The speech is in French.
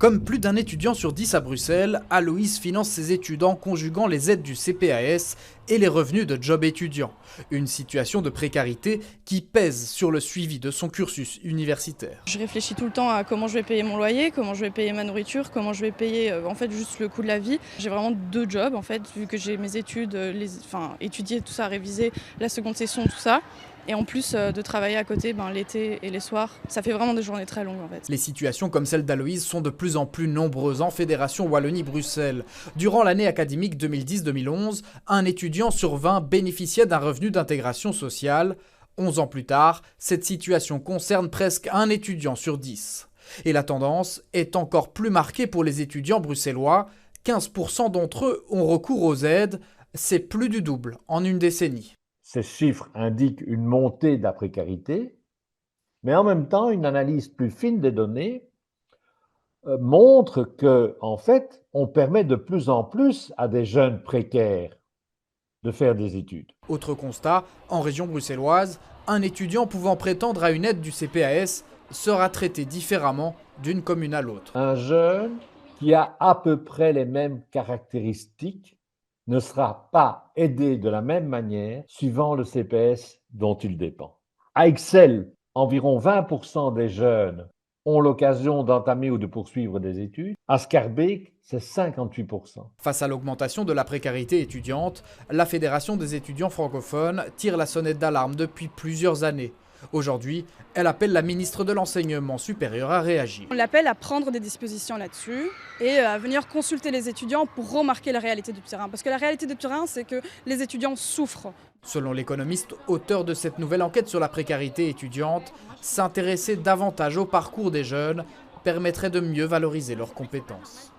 Comme plus d'un étudiant sur 10 à Bruxelles, Aloïse finance ses études en conjuguant les aides du CPAS et les revenus de job étudiant. Une situation de précarité qui pèse sur le suivi de son cursus universitaire. Je réfléchis tout le temps à comment je vais payer mon loyer, comment je vais payer ma nourriture, comment je vais payer juste le coût de la vie. J'ai vraiment 2 jobs vu que j'ai mes études, étudier tout ça, réviser la seconde session, tout ça. Et en plus de travailler à côté l'été et les soirs, ça fait vraiment des journées très longues Les situations comme celle d'Aloïse sont de plus en plus nombreuses en Fédération Wallonie-Bruxelles. Durant l'année académique 2010-2011, un étudiant sur 20 bénéficiait d'un revenu d'intégration sociale. 11 ans plus tard, cette situation concerne presque un étudiant sur 10. Et la tendance est encore plus marquée pour les étudiants bruxellois. 15% d'entre eux ont recours aux aides. C'est plus du double en une décennie. Ces chiffres indiquent une montée de la précarité, mais en même temps, une analyse plus fine des données montre que, en fait, on permet de plus en plus à des jeunes précaires de faire des études. Autre constat, en région bruxelloise, un étudiant pouvant prétendre à une aide du CPAS sera traité différemment d'une commune à l'autre. Un jeune qui a à peu près les mêmes caractéristiques ne sera pas aidé de la même manière suivant le CPS dont il dépend. À Excel, environ 20% des jeunes ont l'occasion d'entamer ou de poursuivre des études. À Schaerbeek, c'est 58%. Face à l'augmentation de la précarité étudiante, la Fédération des étudiants francophones tire la sonnette d'alarme depuis plusieurs années. Aujourd'hui, elle appelle la ministre de l'Enseignement supérieur à réagir. On l'appelle à prendre des dispositions là-dessus et à venir consulter les étudiants pour remarquer la réalité du terrain. Parce que la réalité du terrain, c'est que les étudiants souffrent. Selon l'économiste auteur de cette nouvelle enquête sur la précarité étudiante, s'intéresser davantage au parcours des jeunes permettrait de mieux valoriser leurs compétences.